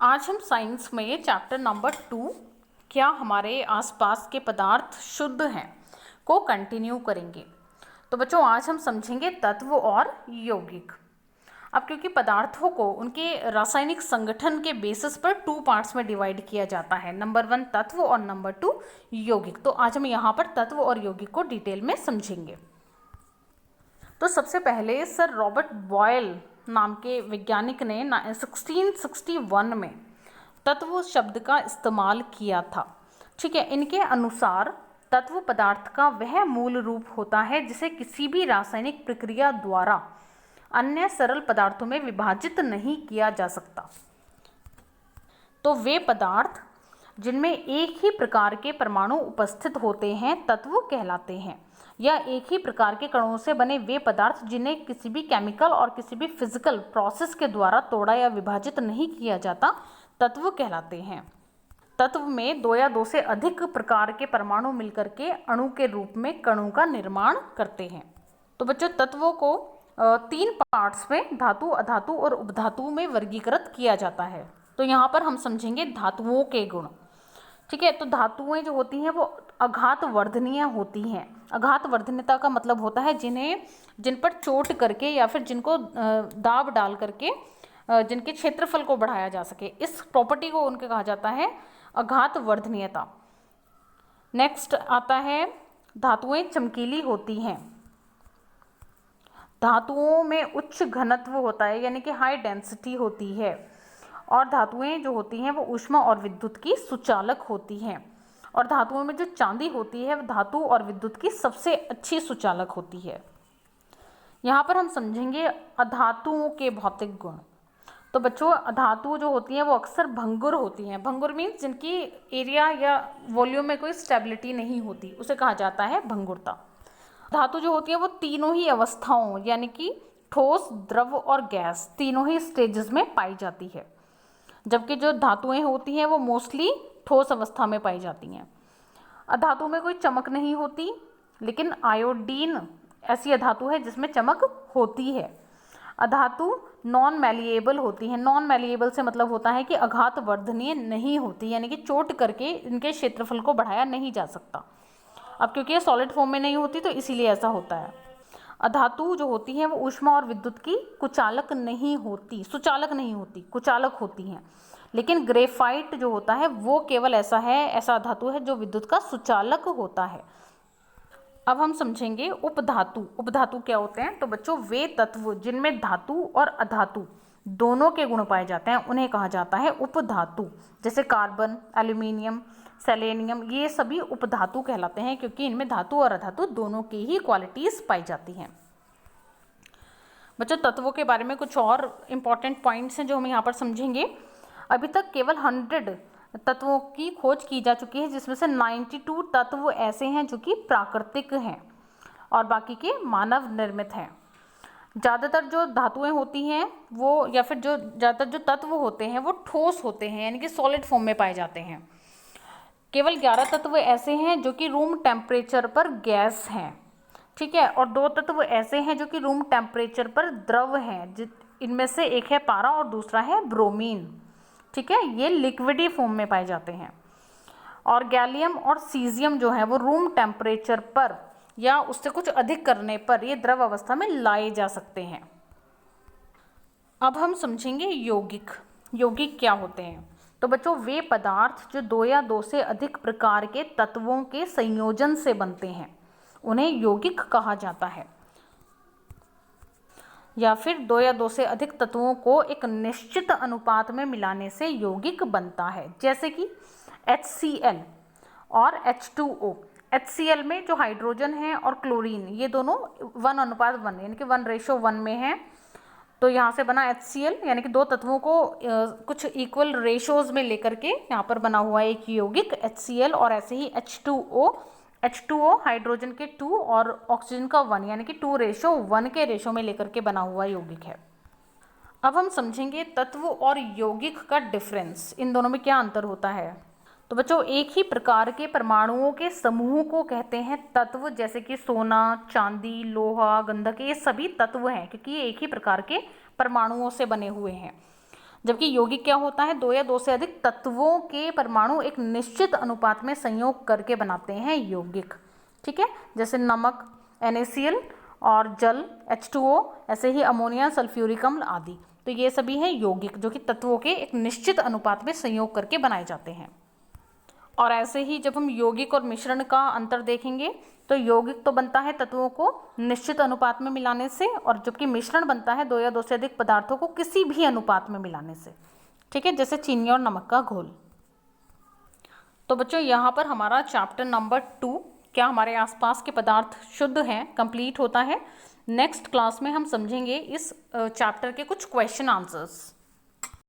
आज हम साइंस में चैप्टर नंबर 2 क्या हमारे आसपास के पदार्थ शुद्ध हैं को कंटिन्यू करेंगे। तो बच्चों आज हम समझेंगे तत्व और यौगिक। अब क्योंकि पदार्थों को उनके रासायनिक संगठन के बेसिस पर 2 पार्ट्स में डिवाइड किया जाता है, नंबर 1 तत्व और नंबर 2 यौगिक। तो आज हम यहाँ पर तत्व और यौगिक को डिटेल में समझेंगे। तो सबसे पहले सर रॉबर्ट बॉयल नाम के वैज्ञानिक ने 1661 में तत्व शब्द का इस्तेमाल किया था। ठीक है, इनके अनुसार तत्व पदार्थ का वह मूल रूप होता है जिसे किसी भी रासायनिक प्रक्रिया द्वारा अन्य सरल पदार्थों में विभाजित नहीं किया जा सकता। तो वे पदार्थ जिनमें एक ही प्रकार के परमाणु उपस्थित होते हैं तत्व कहलाते हैं, या एक ही प्रकार के कणों से बने वे पदार्थ जिन्हें किसी भी केमिकल और किसी भी फिजिकल प्रोसेस के द्वारा तोड़ा या विभाजित नहीं किया जाता तत्व कहलाते हैं। तत्व में 2 या 2 से अधिक प्रकार के परमाणु मिलकर के अणु के रूप में कणों का निर्माण करते हैं। तो बच्चों तत्वों को 3 पार्ट्स में धातु, अधातु और उपधातु में वर्गीकृत किया जाता है। तो यहाँ पर हम समझेंगे धातुओं के गुण। ठीक है, तो धातुएं जो होती हैं वो अघात वर्धनीय होती हैं। अघात वर्धनीयता का मतलब होता है जिन पर चोट करके या फिर जिनको दाब डाल करके जिनके क्षेत्रफल को बढ़ाया जा सके, इस प्रॉपर्टी को उनके कहा जाता है अघात वर्धनीयता। नेक्स्ट आता है धातुएं चमकीली होती हैं। धातुओं में उच्च घनत्व होता है, यानी कि हाई डेंसिटी होती है। और धातुएं जो होती हैं वो ऊष्मा और विद्युत की सुचालक होती हैं। और धातुओं में जो चांदी होती है वो धातु और विद्युत की सबसे अच्छी सुचालक होती है। यहाँ पर हम समझेंगे अधातुओं के भौतिक गुण। तो बच्चों अधातु जो होती हैं वो अक्सर भंगुर होती हैं। भंगुर मीन्स जिनकी एरिया या वॉल्यूम में कोई स्टेबिलिटी नहीं होती, उसे कहा जाता है भंगुरता। धातु जो होती है वो तीनों ही अवस्थाओं यानी कि ठोस, द्रव और गैस तीनों ही स्टेजेस में पाई जाती है, जबकि जो धातुएं होती हैं वो मोस्टली ठोस अवस्था में पाई जाती हैं। अधातु में कोई चमक नहीं होती, लेकिन आयोडीन ऐसी अधातु है जिसमें चमक होती है। अधातु नॉन मैलिएबल होती है। नॉन मैलिएबल से मतलब होता है कि अघात वर्धनीय नहीं होती, यानी कि चोट करके इनके क्षेत्रफल को बढ़ाया नहीं जा सकता। अब क्योंकि ये सॉलिड फॉर्म में नहीं होती तो इसीलिए ऐसा होता है। अधातु जो होती हैं वो ऊष्मा और विद्युत की कुचालक नहीं होती, सुचालक नहीं होती, कुचालक होती हैं। लेकिन ग्रेफाइट जो होता है वो केवल ऐसा धातु है जो विद्युत का सुचालक होता है। अब हम समझेंगे उपधातु। उपधातु क्या होते हैं? तो बच्चों वे तत्व जिनमें धातु और अधातु दोनों के गुण पाए जाते हैं उन्हें कहा जाता है उपधातु। जैसे कार्बन, एल्यूमिनियम, सेलेनियम, ये सभी उपधातु कहलाते हैं क्योंकि इनमें धातु और अधातु दोनों की ही क्वालिटीज पाई जाती हैं। बच्चों तत्वों के बारे में कुछ और इम्पॉर्टेंट पॉइंट्स हैं जो हम यहाँ पर समझेंगे। अभी तक केवल 100 तत्वों की खोज की जा चुकी है, जिसमें से 92 तत्व ऐसे हैं जो कि प्राकृतिक हैं और बाकी के मानव निर्मित हैं। ज़्यादातर जो धातुएं होती हैं वो या फिर जो ज़्यादातर जो तत्व होते हैं वो ठोस होते हैं, यानी कि सॉलिड फॉर्म में पाए जाते हैं। केवल 11 तत्व ऐसे हैं जो कि रूम टेम्परेचर पर गैस हैं। ठीक है, और 2 तत्व ऐसे हैं जो कि रूम टेम्परेचर पर द्रव हैं। इनमें से एक है पारा और दूसरा है ब्रोमीन। ठीक है, ये लिक्विडी फॉर्म में पाए जाते हैं। और गैलियम और सीजियम जो है वो रूम टेम्परेचर पर या उससे कुछ अधिक करने पर ये द्रव अवस्था में लाए जा सकते हैं। अब हम समझेंगे यौगिक। यौगिक क्या होते हैं? तो बच्चों वे पदार्थ जो 2 या 2 से अधिक प्रकार के तत्वों के संयोजन से बनते हैं उन्हें यौगिक कहा जाता है। या फिर 2 या 2 से अधिक तत्वों को एक निश्चित अनुपात में मिलाने से यौगिक बनता है, जैसे कि HCl और H2O। HCl में जो हाइड्रोजन है और क्लोरीन ये दोनों 1:1 यानी कि 1:1 में है, तो यहाँ से बना HCl, यानी कि 2 तत्वों को कुछ इक्वल रेशोज में लेकर के यहाँ पर बना हुआ है एक यौगिक HCl। और ऐसे ही H2O हाइड्रोजन के 2 और ऑक्सीजन का 1 यानी कि 2:1 के रेशो में लेकर के बना हुआ यौगिक है। अब हम समझेंगे तत्व और यौगिक का डिफरेंस, इन दोनों में क्या अंतर होता है। तो बच्चों एक ही प्रकार के परमाणुओं के समूह को कहते हैं तत्व, जैसे कि सोना, चांदी, लोहा, गंधक, ये सभी तत्व हैं क्योंकि ये एक ही प्रकार के परमाणुओं से बने हुए हैं। जबकि यौगिक क्या होता है, दो या दो से अधिक तत्वों के परमाणु एक निश्चित अनुपात में संयोग करके बनाते हैं यौगिक। ठीक है, जैसे नमक NaCl और जल H2O, ऐसे ही अमोनिया, सल्फ्यूरिक अम्ल आदि। तो ये सभी हैं यौगिक जो कि तत्वों के एक निश्चित अनुपात में संयोग करके बनाए जाते हैं। और ऐसे ही जब हम यौगिक और मिश्रण का अंतर देखेंगे तो यौगिक तो बनता है तत्वों को निश्चित अनुपात में मिलाने से, और जबकि मिश्रण बनता है दो या दो से अधिक पदार्थों को किसी भी अनुपात में मिलाने से। ठीक है, जैसे चीनी और नमक का घोल। तो बच्चों यहाँ पर हमारा चैप्टर नंबर 2 क्या हमारे आसपास के पदार्थ शुद्ध हैं कंप्लीट होता है। नेक्स्ट क्लास में हम समझेंगे इस चैप्टर के कुछ क्वेश्चन आंसर्स।